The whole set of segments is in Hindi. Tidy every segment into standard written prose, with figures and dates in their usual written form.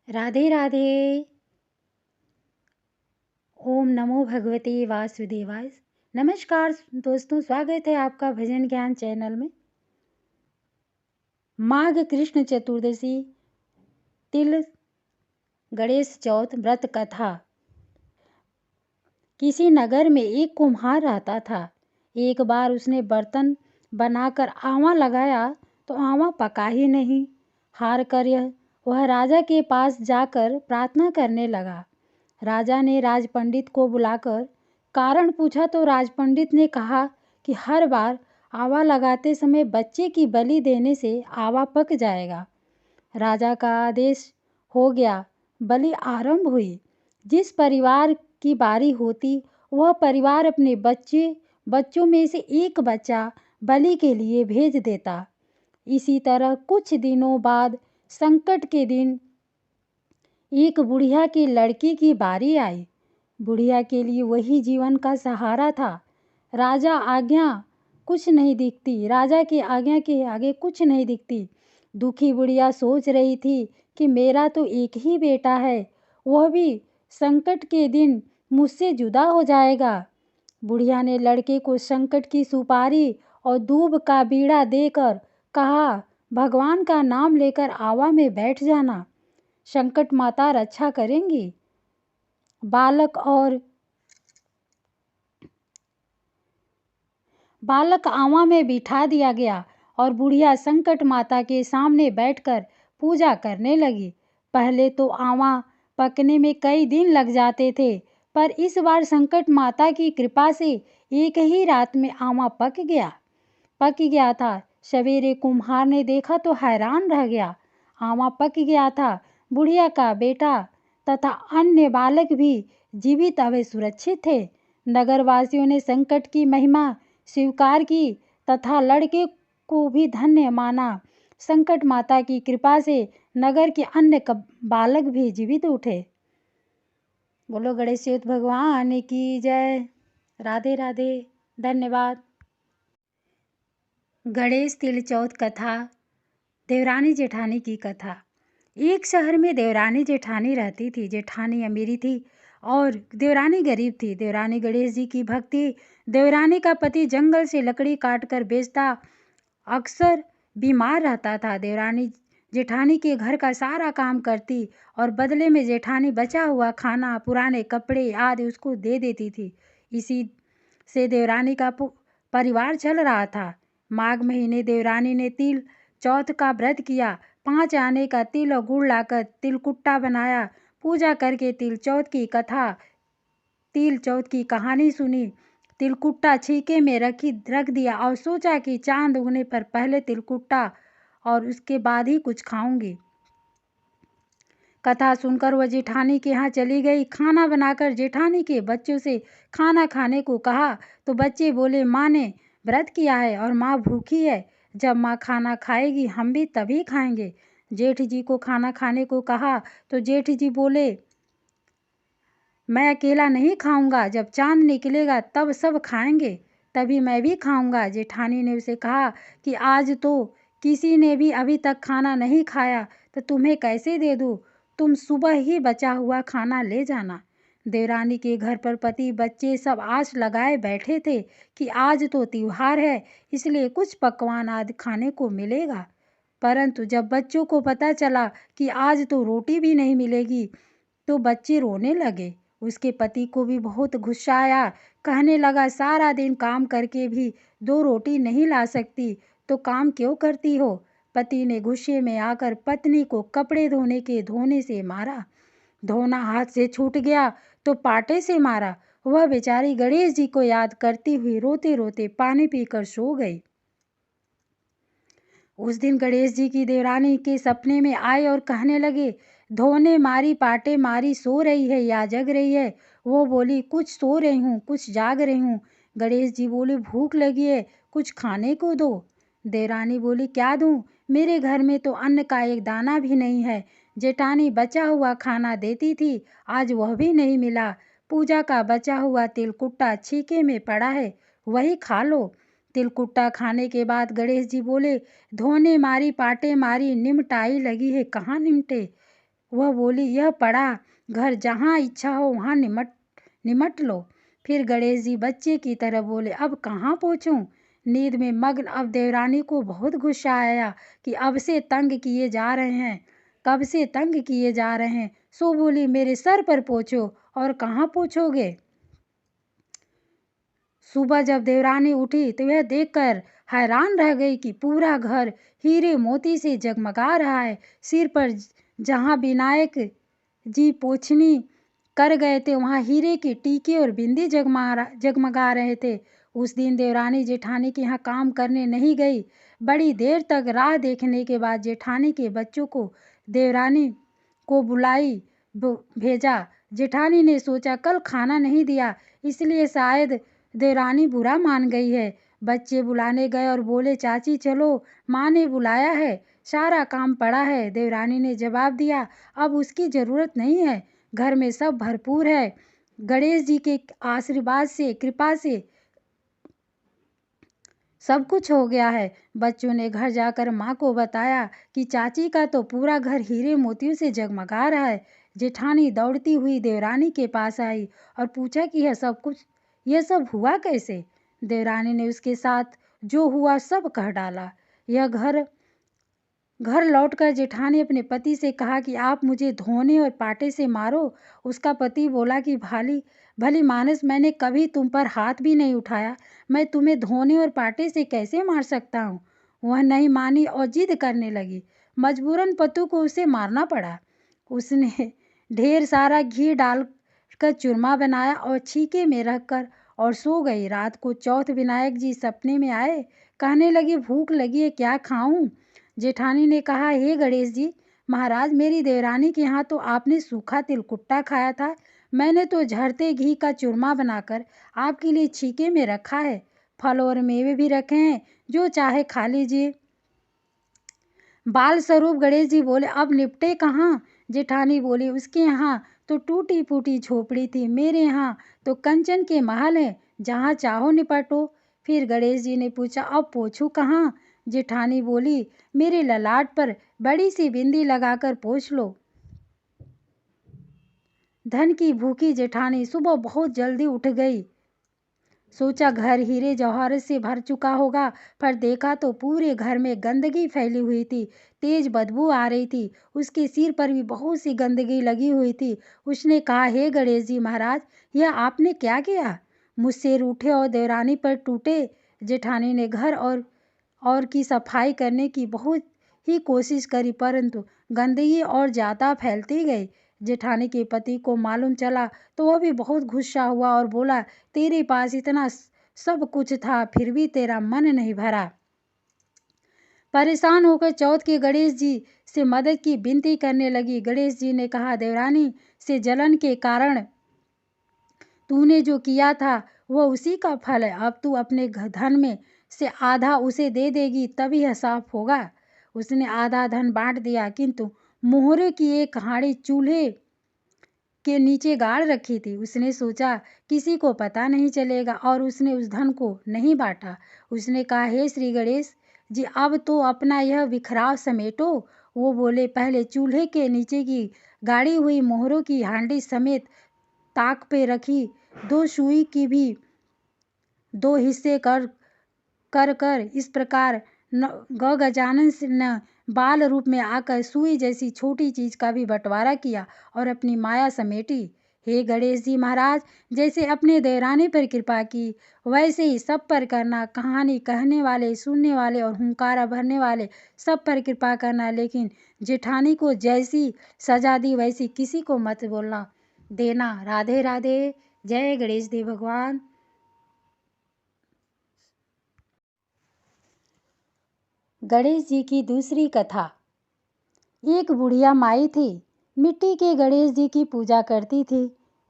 राधे राधे। ओम नमो भगवते वासुदेवाय। नमस्कार दोस्तों, स्वागत है आपका भजन ज्ञान चैनल में। माघ कृष्ण चतुर्दशी तिल गणेश चौथ व्रत कथा। किसी नगर में एक कुम्हार रहता था। एक बार उसने बर्तन बनाकर आवा लगाया तो आवा पका ही नहीं। हार कर वह राजा के पास जाकर प्रार्थना करने लगा। राजा ने राजपंडित को बुलाकर कारण पूछा तो राजपंडित ने कहा कि हर बार आवा लगाते समय बच्चे की बलि देने से आवा पक जाएगा। राजा का आदेश हो गया। बलि आरंभ हुई। जिस परिवार की बारी होती वह परिवार अपने बच्चों में से एक बच्चा बलि के लिए भेज देता। इसी तरह कुछ दिनों बाद संकट के दिन एक बुढ़िया की लड़की की बारी आई। बुढ़िया के लिए वही जीवन का सहारा था। राजा के आज्ञा के आगे कुछ नहीं दिखती। दुखी बुढ़िया सोच रही थी कि मेरा तो एक ही बेटा है, वह भी संकट के दिन मुझसे जुदा हो जाएगा। बुढ़िया ने लड़के को संकट की सुपारी और दूब का बीड़ा देकर कहा, भगवान का नाम लेकर आवा में बैठ जाना, संकट माता रक्षा करेंगी। बालक आवा में बिठा दिया गया और बुढ़िया संकट माता के सामने बैठकर पूजा करने लगी। पहले तो आवा पकने में कई दिन लग जाते थे, पर इस बार संकट माता की कृपा से एक ही रात में आवा पक गया था। सवेरे कुम्हार ने देखा तो हैरान रह गया। आवा पक गया था। बुढ़िया का बेटा तथा अन्य बालक भी जीवित अवश्य सुरक्षित थे। नगरवासियों ने संकट की महिमा स्वीकार की तथा लड़के को भी धन्य माना। संकट माता की कृपा से नगर के अन्य बालक भी जीवित उठे। बोलो गणेश चौथ भगवान की जय। राधे राधे। धन्यवाद। गणेश तिल चौथ कथा। देवरानी जेठानी की कथा। एक शहर में देवरानी जेठानी रहती थी। जेठानी अमीरी थी और देवरानी गरीब थी। देवरानी गणेश जी की भक्ति। देवरानी का पति जंगल से लकड़ी काटकर बेचता, अक्सर बीमार रहता था। देवरानी जेठानी के घर का सारा काम करती और बदले में जेठानी बचा हुआ खाना, पुराने कपड़े आदि उसको दे देती थी। इसी से देवरानी का परिवार चल रहा था। माघ महीने देवरानी ने तिल चौथ का व्रत किया। 5 आने का तिल और गुड़ लाकर तिलकुट्टा बनाया। पूजा करके तिल चौथ की कहानी सुनी। तिलकुट्टा छीके में रख दिया और सोचा कि चांद उगने पर पहले तिलकुट्टा और उसके बाद ही कुछ खाऊंगी। कथा सुनकर वह जेठानी के यहाँ चली गई। खाना बनाकर जेठानी के बच्चों से खाना खाने को कहा तो बच्चे बोले, माँ ने व्रत किया है और माँ भूखी है, जब माँ खाना खाएगी हम भी तभी खाएंगे। जेठ जी को खाना खाने को कहा तो जेठ जी बोले, मैं अकेला नहीं खाऊंगा, जब चांद निकलेगा तब सब खाएंगे, तभी मैं भी खाऊंगा। जेठानी ने उसे कहा कि आज तो किसी ने भी अभी तक खाना नहीं खाया तो तुम्हें कैसे दे दूँ, तुम सुबह ही बचा हुआ खाना ले जाना। देवरानी के घर पर पति बच्चे सब आस लगाए बैठे थे कि आज तो त्योहार है, इसलिए कुछ पकवान आदि खाने को मिलेगा। परंतु जब बच्चों को पता चला कि आज तो रोटी भी नहीं मिलेगी तो बच्चे रोने लगे। उसके पति को भी बहुत गुस्सा आया। कहने लगा, सारा दिन काम करके भी 2 रोटी नहीं ला सकती तो काम क्यों करती हो। पति ने गुस्से में आकर पत्नी को कपड़े धोने से मारा। धोना हाथ से छूट गया तो पाटे से मारा। वह बेचारी गणेश जी को याद करती हुई रोते रोते पानी पीकर सो गई। उस दिन गणेश जी की देवरानी के सपने में आए और कहने लगे, धोने मारी पाटे मारी सो रही है या जग रही है। वो बोली, कुछ सो रही हूँ कुछ जाग रही हूँ। गणेश जी बोले, भूख लगी है, कुछ खाने को दो। देवरानी बोली, क्या दूँ, मेरे घर में तो अन्न का एक दाना भी नहीं है। जेठानी बचा हुआ खाना देती थी, आज वह भी नहीं मिला। पूजा का बचा हुआ तिलकुट्टा छीके में पड़ा है, वही खा लो। तिलकुट्टा खाने के बाद गणेश जी बोले, धोने मारी पाटे मारी निमटाई लगी है, कहाँ निमटे। वह बोली, यह पड़ा घर, जहाँ इच्छा हो वहाँ निमट लो। फिर गणेश जी बच्चे की तरह बोले, अब कहाँ पहुँचूं? नींद में मग्न अब देवरानी को बहुत गुस्सा आया कि अब से तंग किए जा रहे हैं, कब से तंग किए जा रहे हैं। सो बोली, मेरे सर पर पोंछो। और कहाँ पोंछोगे? सुबह जब देवरानी उठी तो यह देखकर हैरान रह गई कि पूरा घर हीरे मोती से जगमगा रहा है। सिर पर जहाँ विनायक जी पोछनी कर गए थे वहाँ हीरे के टीके और बिंदी जगमगा रहे थे। उस दिन देवरानी जेठानी के यहाँ काम करने नहीं गई। बड़ी देर तक राह देखने के बाद जेठानी के बच्चों को देवरानी को भेजा। जेठानी ने सोचा कल खाना नहीं दिया, इसलिए शायद देवरानी बुरा मान गई है। बच्चे बुलाने गए और बोले, चाची चलो, माँ ने बुलाया है, सारा काम पड़ा है। देवरानी ने जवाब दिया, अब उसकी ज़रूरत नहीं है, घर में सब भरपूर है। गणेश जी के आशीर्वाद से, कृपा से सब कुछ हो गया है। बच्चों ने घर जाकर माँ को बताया कि चाची का तो पूरा घर हीरे मोतियों से जगमगा रहा है। जेठानी दौड़ती हुई देवरानी के पास आई और पूछा कि यह सब हुआ कैसे? देवरानी ने उसके साथ जो हुआ सब कह डाला। यह घर लौटकर जेठानी अपने पति से कहा कि आप मुझे धोने और पाटे से मारो। उसका पति बोला कि भली मानस, मैंने कभी तुम पर हाथ भी नहीं उठाया, मैं तुम्हें धोने और पाटे से कैसे मार सकता हूँ? वह नहीं मानी और जिद करने लगी। मजबूरन पति को उसे मारना पड़ा। उसने ढेर सारा घी डालकर चूरमा बनाया और छीके में रखकर और सो गई। रात को चौथ विनायक जी सपने में आए, कहने लगे, भूख लगी है, क्या खाऊं? जेठानी ने कहा, हे गणेश जी महाराज, मेरी देवरानी के यहाँ तो आपने सूखा तिलकुट्टा खाया था, मैंने तो झरते घी का चूरमा बनाकर आपके लिए छीके में रखा है। फल और मेवे भी रखे हैं, जो चाहे खा लीजिए। बाल स्वरूप गणेश जी बोले, अब निपटे कहाँ? जेठानी बोली, उसके यहाँ तो टूटी फूटी झोपड़ी थी, मेरे यहाँ तो कंचन के महल हैं, जहाँ चाहो निपटो। फिर गणेश जी ने पूछा, अब पोंछूं कहाँ? जेठानी बोली, मेरे ललाट पर बड़ी सी बिंदी लगाकर पोंछ लो। धन की भूखी जेठानी सुबह बहुत जल्दी उठ गई। सोचा घर हीरे जवाहरात से भर चुका होगा, पर देखा तो पूरे घर में गंदगी फैली हुई थी, तेज बदबू आ रही थी। उसके सिर पर भी बहुत सी गंदगी लगी हुई थी। उसने कहा, हे गणेश जी महाराज, यह आपने क्या किया? मुझसे रूठे और देवरानी पर टूटे। जेठानी ने घर और की सफाई करने की बहुत ही कोशिश करी, परंतु गंदगी और ज़्यादा फैलती गई। जेठानी के पति को मालूम चला तो वह भी बहुत गुस्सा हुआ और बोला, तेरे पास इतना सब कुछ था, फिर भी तेरा मन नहीं भरा। परेशान होकर चौथ के गणेश जी से मदद की विनती करने लगी। गणेश जी ने कहा, देवरानी से जलन के कारण तूने जो किया था वह उसी का फल है। अब तू अपने धन में से आधा उसे दे देगी, तभी यह साफ होगा। उसने आधा धन बांट दिया, किंतु मोहरे की एक हांडी चूल्हे के नीचे गाड़ रखी थी। उसने सोचा किसी को पता नहीं चलेगा और उसने उस धन को नहीं बांटा। उसने कहा, हे श्री गणेश जी, अब तो अपना यह बिखराव समेटो। वो बोले, पहले चूल्हे के नीचे की गाड़ी हुई मोहरों की हांडी समेत ताक पे रखी, दो सुई की भी दो हिस्से कर इस प्रकार गजानन ने बाल रूप में आकर सुई जैसी छोटी चीज का भी बंटवारा किया और अपनी माया समेटी। हे गणेश जी महाराज, जैसे अपने देवरानी पर कृपा की, वैसे ही सब पर करना। कहानी कहने वाले, सुनने वाले और हुंकारा भरने वाले सब पर कृपा करना, लेकिन जेठानी को जैसी सजा दी वैसी किसी को मत बोलना देना। राधे राधे। जय गणेश देव भगवान। गणेश जी की दूसरी कथा। एक बुढ़िया माई थी, मिट्टी के गणेश जी की पूजा करती थी।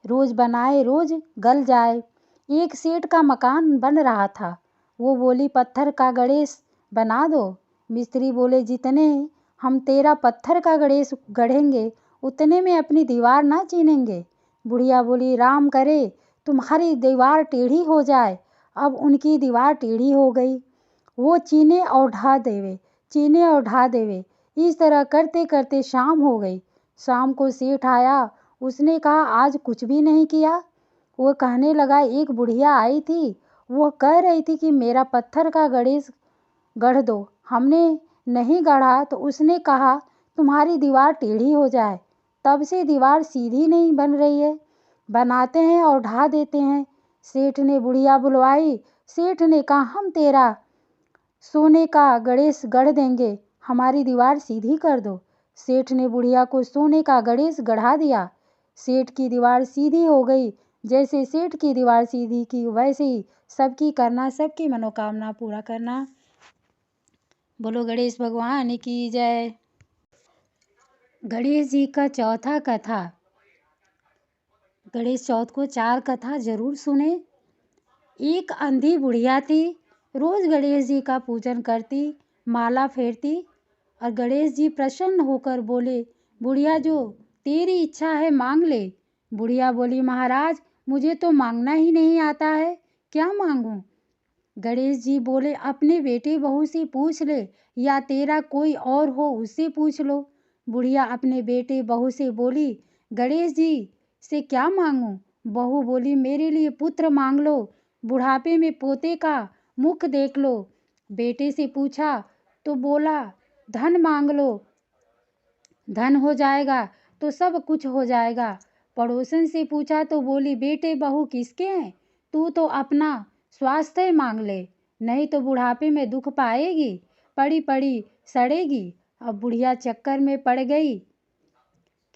रोज बनाए रोज गल जाए। एक सेठ का मकान बन रहा था। वो बोली, पत्थर का गणेश बना दो। मिस्त्री बोले, जितने हम तेरा पत्थर का गणेश गढ़ेंगे उतने में अपनी दीवार ना चीनेंगे। बुढ़िया बोली, राम करे तुम्हारी दीवार टेढ़ी हो जाए। अब उनकी दीवार टेढ़ी हो गई। वो चीने और ढा देवे, चीने और ढा देवे। इस तरह करते करते शाम हो गई। शाम को सेठ आया। उसने कहा आज कुछ भी नहीं किया। वो कहने लगा एक बुढ़िया आई थी, वो कह रही थी कि मेरा पत्थर का गणेश गढ़ दो। हमने नहीं गढ़ा तो उसने कहा तुम्हारी दीवार टेढ़ी हो जाए। तब से दीवार सीधी नहीं बन रही है। बनाते हैं और ढा देते हैं। सेठ ने बुढ़िया बुलवाई। सेठ ने कहा हम तेरा सोने का गणेश गढ़ देंगे, हमारी दीवार सीधी कर दो। सेठ ने बुढ़िया को सोने का गणेश गढ़ा दिया। सेठ की दीवार सीधी हो गई। जैसे सेठ की दीवार सीधी की वैसे ही सबकी करना, सबकी मनोकामना पूरा करना। बोलो गणेश भगवान की जय। गणेश जी का चौथा कथा। गणेश चौथ को 4 कथा जरूर सुने। एक अंधी बुढ़िया थी, रोज गणेश जी का पूजन करती, माला फेरती और गणेश जी प्रसन्न होकर बोले बुढ़िया जो तेरी इच्छा है मांग ले। बुढ़िया बोली महाराज मुझे तो मांगना ही नहीं आता है, क्या मांगूं। गणेश जी बोले अपने बेटे बहू से पूछ ले या तेरा कोई और हो उससे पूछ लो। बुढ़िया अपने बेटे बहू से बोली गणेश जी से क्या मांगूं। बहू बोली मेरे लिए पुत्र मांग लो, बुढ़ापे में पोते का मुख देख लो। बेटे से पूछा तो बोला धन मांग लो, धन हो जाएगा तो सब कुछ हो जाएगा। पड़ोसन से पूछा तो बोली बेटे बहू किसके हैं, तू तो अपना स्वास्थ्य मांग ले, नहीं तो बुढ़ापे में दुख पाएगी, पड़ी पड़ी सड़ेगी। अब बुढ़िया चक्कर में पड़ गई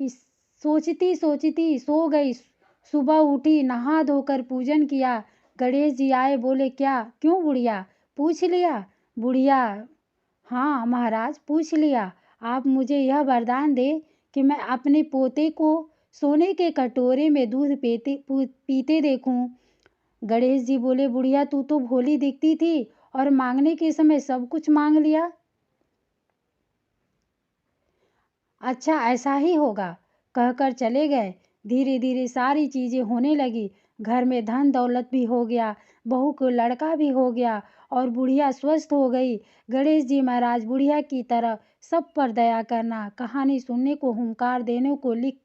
कि सोचती सोचती सो गई। सुबह उठी, नहा धोकर पूजन किया। गणेश जी आए, बोले क्या क्यों बुढ़िया, पूछ लिया। बुढ़िया हाँ महाराज पूछ लिया। आप मुझे यह वरदान दे कि मैं अपने पोते को सोने के कटोरे में दूध पीते देखूं। गणेश जी बोले बुढ़िया तू तो भोली दिखती थी और मांगने के समय सब कुछ मांग लिया। अच्छा ऐसा ही होगा, कहकर चले गए। धीरे धीरे सारी चीजें होने लगी। घर में धन दौलत भी हो गया, बहू को लड़का भी हो गया और बुढ़िया स्वस्थ हो गई। गणेश जी महाराज बुढ़िया की तरह सब पर दया करना, कहानी सुनने को, हुंकार देने को, लिख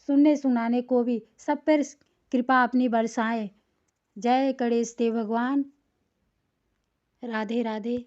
सुनने सुनाने को भी सब पर कृपा अपनी बरसाएं। जय गणेश देव भगवान। राधे राधे।